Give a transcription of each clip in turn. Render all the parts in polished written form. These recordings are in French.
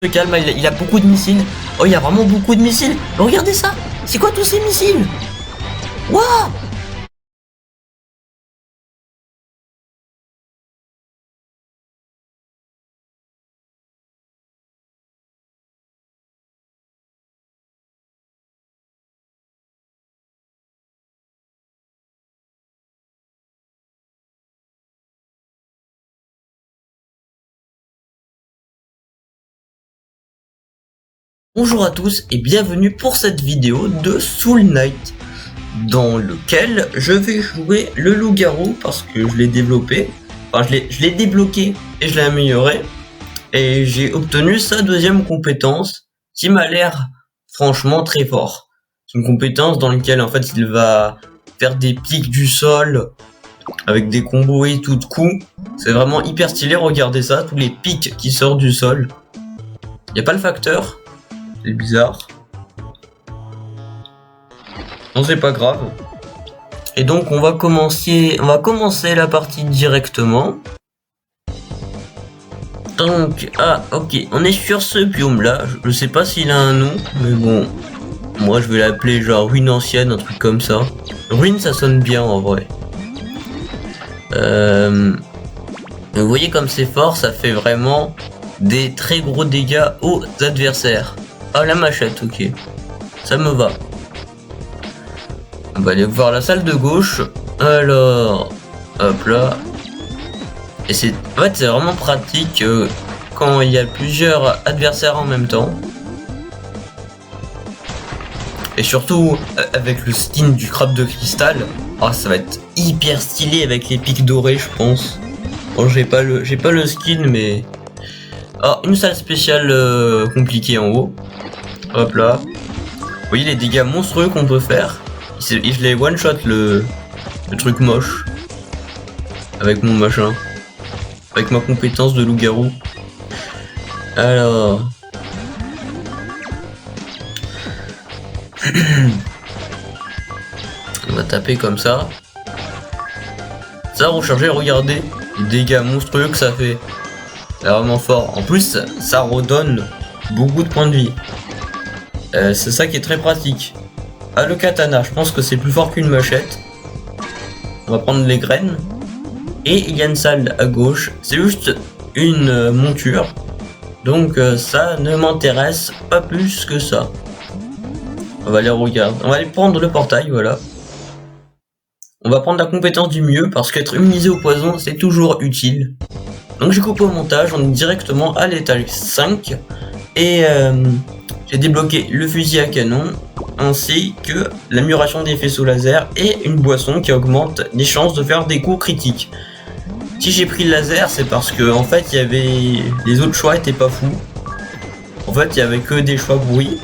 Se calme, il a beaucoup de missiles. Oh, il y a vraiment beaucoup de missiles. Mais regardez ça. C'est quoi tous ces missiles? Waouh! Bonjour à tous et bienvenue pour cette vidéo de Soul Knight dans lequel je vais jouer le loup-garou parce que je l'ai développé, enfin je l'ai débloqué et je l'ai amélioré et j'ai obtenu sa deuxième compétence qui m'a l'air franchement très fort. C'est une compétence dans laquelle en fait il va faire des pics du sol avec des combos et tout de coups. C'est vraiment hyper stylé, regardez ça, tous les pics qui sortent du sol. Y a pas le facteur. C'est bizarre. Non, c'est pas grave. Et donc on va commencer la partie directement. Donc ok, on est sur ce biome là. Je sais pas s'il a un nom, mais bon, moi je vais l'appeler genre ruine ancienne, un truc comme ça. Ruine, ça sonne bien en vrai. Vous voyez comme c'est fort, ça fait vraiment des très gros dégâts aux adversaires. Ah, la machette, ok. Ça me va. On va aller voir la salle de gauche. Alors, hop là. Et c'est, en fait, c'est vraiment pratique quand il y a plusieurs adversaires en même temps. Et surtout avec le skin du crabe de cristal. Oh, ça va être hyper stylé avec les pics dorés, je pense. Bon, j'ai pas le skin, mais une salle spéciale compliquée en haut. Hop là. Vous voyez les dégâts monstrueux qu'on peut faire. Je l'ai one shot le truc moche. Avec mon machin. Avec ma compétence de loup-garou. Alors. On va taper comme ça. Ça recharger, regardez. Les dégâts monstrueux que ça fait. C'est vraiment fort. En plus, ça redonne beaucoup de points de vie. C'est ça qui est très pratique. Ah, le katana, je pense que c'est plus fort qu'une machette. On va prendre les graines. Et il y a une salle à gauche. C'est juste une monture. Donc ça ne m'intéresse pas plus que ça. On va aller regarder. On va aller prendre le portail, voilà. On va prendre la compétence du mieux parce qu'être immunisé au poison, c'est toujours utile. Donc j'ai coupé au montage, on est directement à l'étage 5. Et j'ai débloqué le fusil à canon, ainsi que l'amélioration des faisceaux laser et une boisson qui augmente les chances de faire des coups critiques. Si j'ai pris le laser, c'est parce que en fait il y avait les autres choix étaient pas fous. En fait il y avait que des choix bruits,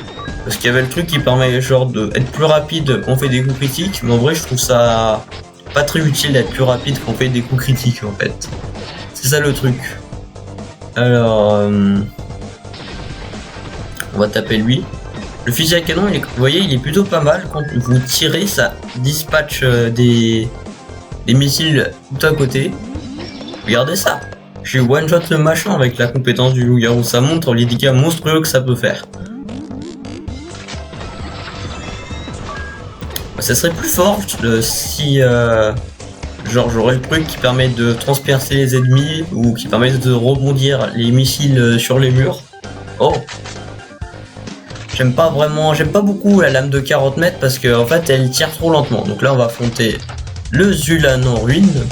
parce qu'il y avait le truc qui permet genre d'être plus rapide quand on fait des coups critiques, mais en vrai je trouve ça pas très utile d'être plus rapide quand on fait des coups critiques en fait. C'est ça le truc. Alors on va taper lui. Le fusil à canon, vous voyez, il est plutôt pas mal. Quand vous tirez, ça dispatche des missiles tout à côté. Regardez ça. J'ai one shot le machin avec la compétence du loup-garou. Ça montre les dégâts monstrueux que ça peut faire. Ça serait plus fort si genre j'aurais le truc qui permet de transpercer les ennemis ou qui permet de rebondir les missiles sur les murs. Oh, j'aime pas beaucoup la lame de 40 mètres parce que en fait elle tire trop lentement. Donc là on va affronter le Zulan en ruine.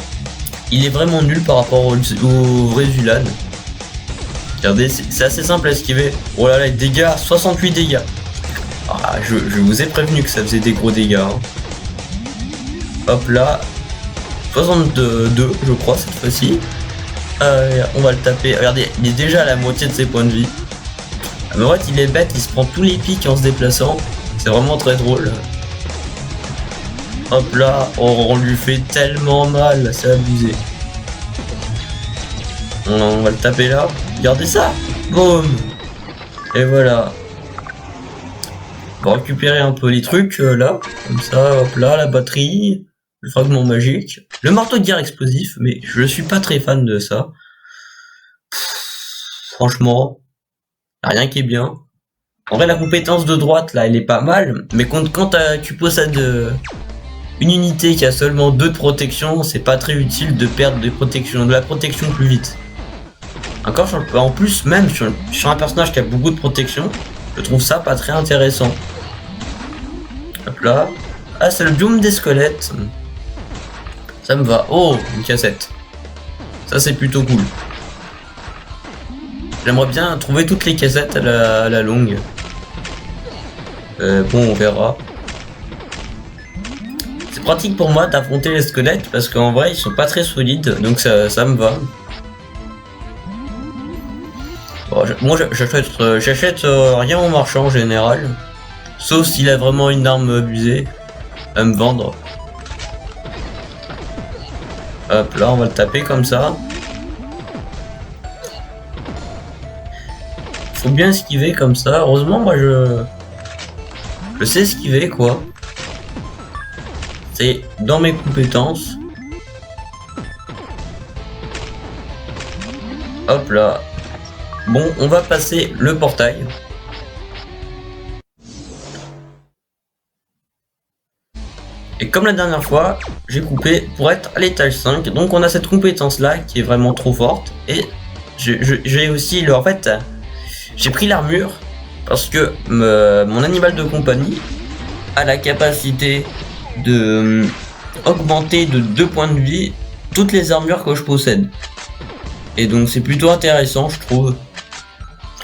Il est vraiment nul par rapport au vrai Zulan. Regardez, c'est assez simple à esquiver. Oh là là, les dégâts, 68 dégâts. Ah, je vous ai prévenu que ça faisait des gros dégâts. Hein. Hop là, 62 je crois cette fois-ci. On va le taper. Regardez, il est déjà à la moitié de ses points de vie. Mais en fait il est bête, il se prend tous les pics en se déplaçant. C'est vraiment très drôle. Hop là, on lui fait tellement mal, c'est abusé. On va le taper là. Regardez ça. Boum. Et voilà. On va récupérer un peu les trucs là. Comme ça, hop là, la batterie. Le fragment magique. Le marteau de guerre explosif, mais je suis pas très fan de ça. Franchement. Y a rien qui est bien. En vrai, la compétence de droite, là, elle est pas mal. Mais quand tu possèdes une unité qui a seulement 2 de protection, c'est pas très utile de perdre de la protection plus vite. Encore, en plus, même sur un personnage qui a beaucoup de protection, je trouve ça pas très intéressant. Hop là. Ah, c'est le biome des squelettes. Ça me va. Oh, une cassette. Ça, c'est plutôt cool. J'aimerais bien trouver toutes les cassettes à la longue. Bon, on verra. C'est pratique pour moi d'affronter les squelettes parce qu'en vrai, ils sont pas très solides, donc ça me va. Bon, moi, j'achète rien au marchand en général. Sauf s'il a vraiment une arme abusée à me vendre. Hop là, on va le taper comme ça. Faut bien esquiver comme ça. Heureusement, moi je sais esquiver quoi. C'est dans mes compétences. Hop là. Bon, on va passer le portail. Et comme la dernière fois, j'ai coupé pour être à l'étage 5. Donc on a cette compétence là qui est vraiment trop forte. Et j'ai aussi en fait, j'ai pris l'armure parce que mon animal de compagnie a la capacité de augmenter de 2 points de vie toutes les armures que je possède. Et donc c'est plutôt intéressant, je trouve.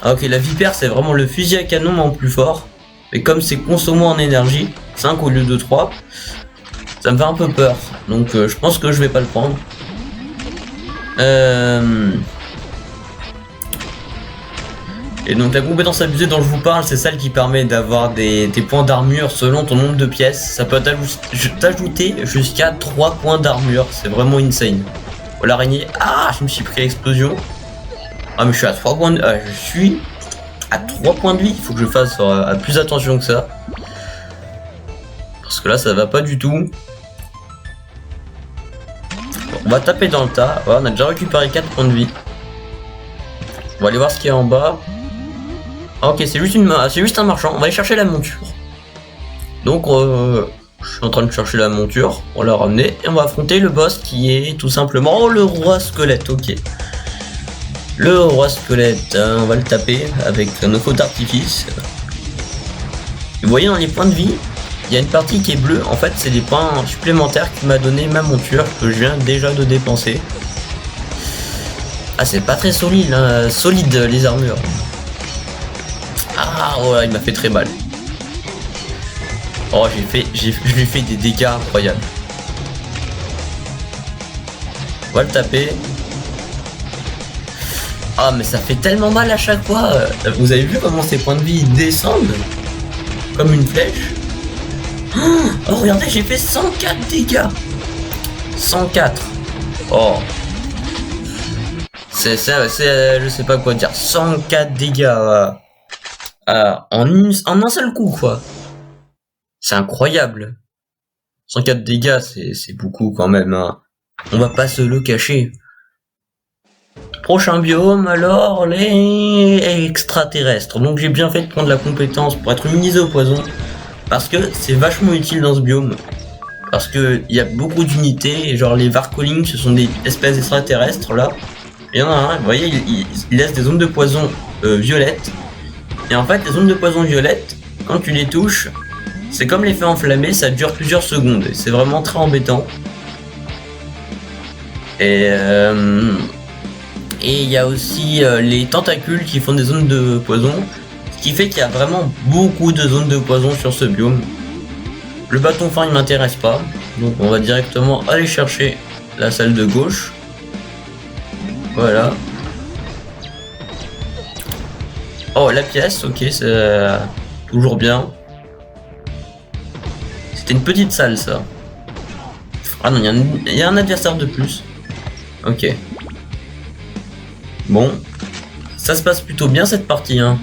Ah, ok, la vipère c'est vraiment le fusil à canon en plus fort. Mais comme c'est consommé en énergie, 5 au lieu de 3, ça me fait un peu peur. Donc je pense que je vais pas le prendre. Et donc la compétence abusée dont je vous parle, c'est celle qui permet d'avoir des points d'armure selon ton nombre de pièces. Ça peut t'ajouter jusqu'à 3 points d'armure. C'est vraiment insane. Oh, l'araignée. Ah, je me suis pris l'explosion. Ah, mais je suis à 3 points de... je suis à 3 points de vie. Il faut que je fasse plus attention que ça. Parce que là, ça va pas du tout. Bon, on va taper dans le tas. Voilà, on a déjà récupéré 4 points de vie. On va aller voir ce qu'il y a en bas. Ah, ok, c'est juste un marchand. On va aller chercher la monture. Donc, je suis en train de chercher la monture. On l'a ramené et on va affronter le boss qui est tout simplement le roi squelette. Ok. Le roi squelette, hein, on va le taper avec nos feux d'artifice. Vous voyez dans les points de vie, il y a une partie qui est bleue. En fait, c'est des points supplémentaires qui m'a donné ma monture que je viens déjà de dépenser. Ah, c'est pas très solide, hein, solide les armures. Ah, oh là, il m'a fait très mal. Oh, je lui ai fait des dégâts incroyables. On va le taper. Ah, mais ça fait tellement mal à chaque fois. Vous avez vu comment ces points de vie descendent comme une flèche. Oh, regardez, j'ai fait 104 dégâts. 104. Oh. Je sais pas quoi dire. 104 dégâts. En un seul coup, quoi. C'est incroyable. 104 dégâts, c'est beaucoup quand même. Hein. On va pas se le cacher. Prochain biome, alors, les extraterrestres. Donc j'ai bien fait de prendre la compétence pour être immunisé au poison. Parce que c'est vachement utile dans ce biome. Parce que il y a beaucoup d'unités, genre les Varkolings, ce sont des espèces extraterrestres, là. Il y en a un, vous voyez, il laisse des zones de poison violettes. Et en fait, les zones de poison violettes, quand tu les touches, c'est comme l'effet enflammé, ça dure plusieurs secondes. Et c'est vraiment très embêtant. Et il y a aussi les tentacules qui font des zones de poison. Ce qui fait qu'il y a vraiment beaucoup de zones de poison sur ce biome. Le bâton fin il m'intéresse pas. Donc on va directement aller chercher la salle de gauche. Voilà. Oh, la pièce, ok, c'est toujours bien. C'était une petite salle, ça. Ah non, il y a un adversaire de plus. Ok. Bon. Ça se passe plutôt bien, cette partie, hein.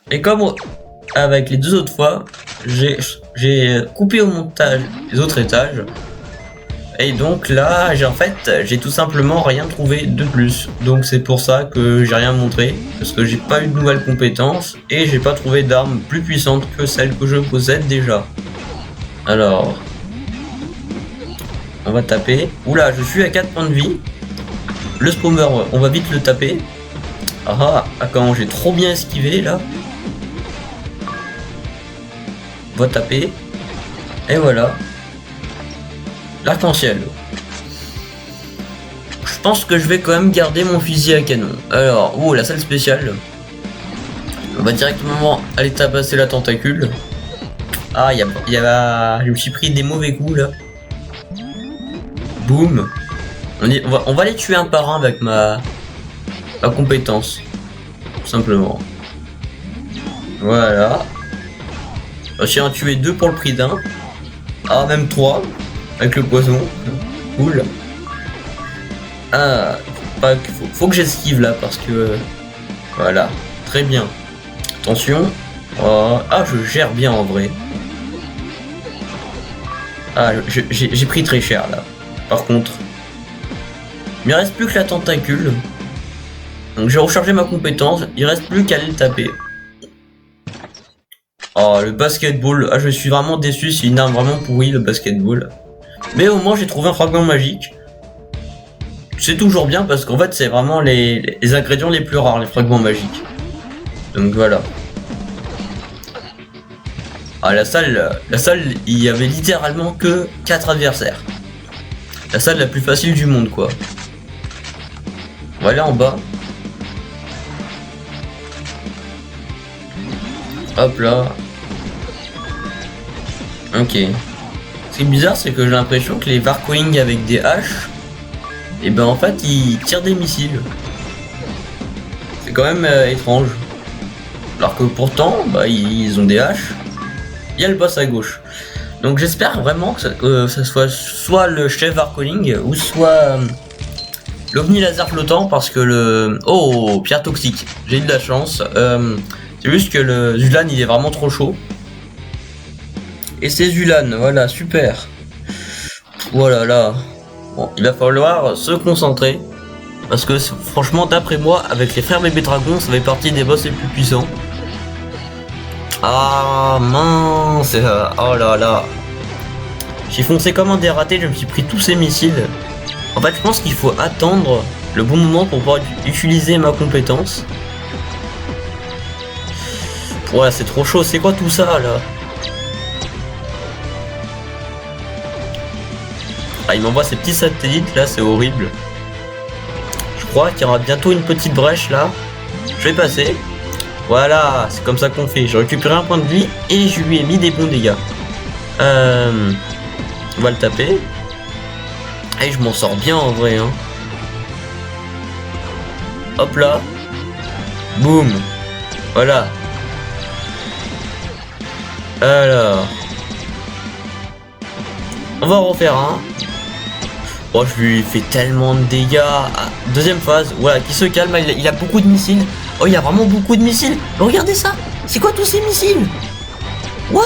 Et comme avec les deux autres fois, j'ai coupé au montage les autres étages. Et donc là, j'ai tout simplement rien trouvé de plus. Donc c'est pour ça que j'ai rien montré, parce que j'ai pas eu de nouvelles compétences et j'ai pas trouvé d'armes plus puissantes que celles que je possède déjà. Alors, on va taper. Oula, je suis à 4 points de vie. Le spawner, on va vite le taper. Ah, quand j'ai trop bien esquivé là. On va taper. Et voilà. L'arc-en-ciel. Je pense que je vais quand même garder mon fusil à canon. Alors, oh, la salle spéciale. On va directement aller tabasser la tentacule. Ah, je me suis pris des mauvais coups là. Boum. On va les tuer un par un avec ma compétence. Tout simplement. Voilà. J'ai en tué 2 pour le prix d'un. Ah, même 3 avec le poison. Cool. Ah, faut que j'esquive là parce que voilà, très bien. Attention. Oh, ah, je gère bien en vrai. Ah, j'ai pris très cher là. Par contre, il me reste plus que la tentacule. Donc j'ai rechargé ma compétence. Il reste plus qu'à aller le taper. Oh, le basketball. Ah, je suis vraiment déçu. C'est une arme vraiment pourrie, le basketball. Mais au moins, j'ai trouvé un fragment magique. C'est toujours bien parce qu'en fait, c'est vraiment les ingrédients les plus rares, les fragments magiques. Donc voilà. Ah, la salle, il y avait littéralement que 4 adversaires. La salle la plus facile du monde, quoi. On va aller en bas. Hop là. Ok. Ce qui est bizarre, c'est que j'ai l'impression que les Varcoing avec des haches, et ben en fait, ils tirent des missiles. C'est quand même étrange. Alors que pourtant, bah, ils ont des haches. Il y a le boss à gauche. Donc j'espère vraiment que ça soit le chef Varcoling ou soit l'OVNI laser flottant parce que le... Oh, pierre toxique. J'ai eu de la chance. C'est juste que le Zulan il est vraiment trop chaud. Et c'est Zulan, voilà, super. Voilà, là. Bon, il va falloir se concentrer. Parce que franchement, d'après moi, avec les frères bébés dragons, ça fait partie des boss les plus puissants. Ah mince, oh là là. J'ai foncé comme un dératé, je me suis pris tous ces missiles. En fait, je pense qu'il faut attendre le bon moment pour pouvoir utiliser ma compétence. Ouais, c'est trop chaud, c'est quoi tout ça là? Ah, il m'envoie ces petits satellites là, c'est horrible. Je crois qu'il y aura bientôt une petite brèche là. Je vais passer. Voilà, c'est comme ça qu'on fait. J'ai récupéré un point de vie et je lui ai mis des bons dégâts. On va le taper. Et je m'en sors bien en vrai. Hein. Hop là. Boum. Voilà. Alors. On va en refaire un. Oh, je lui fais tellement de dégâts. Ah, deuxième phase. Voilà, qui se calme. Il a beaucoup de missiles. Oh, il y a vraiment beaucoup de missiles. Mais regardez ça. C'est quoi tous ces missiles? Waouh!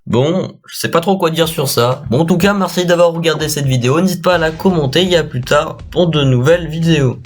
Bon, je sais pas trop quoi dire sur ça. Bon, en tout cas, merci d'avoir regardé cette vidéo. N'hésite pas à la commenter et à plus tard pour de nouvelles vidéos.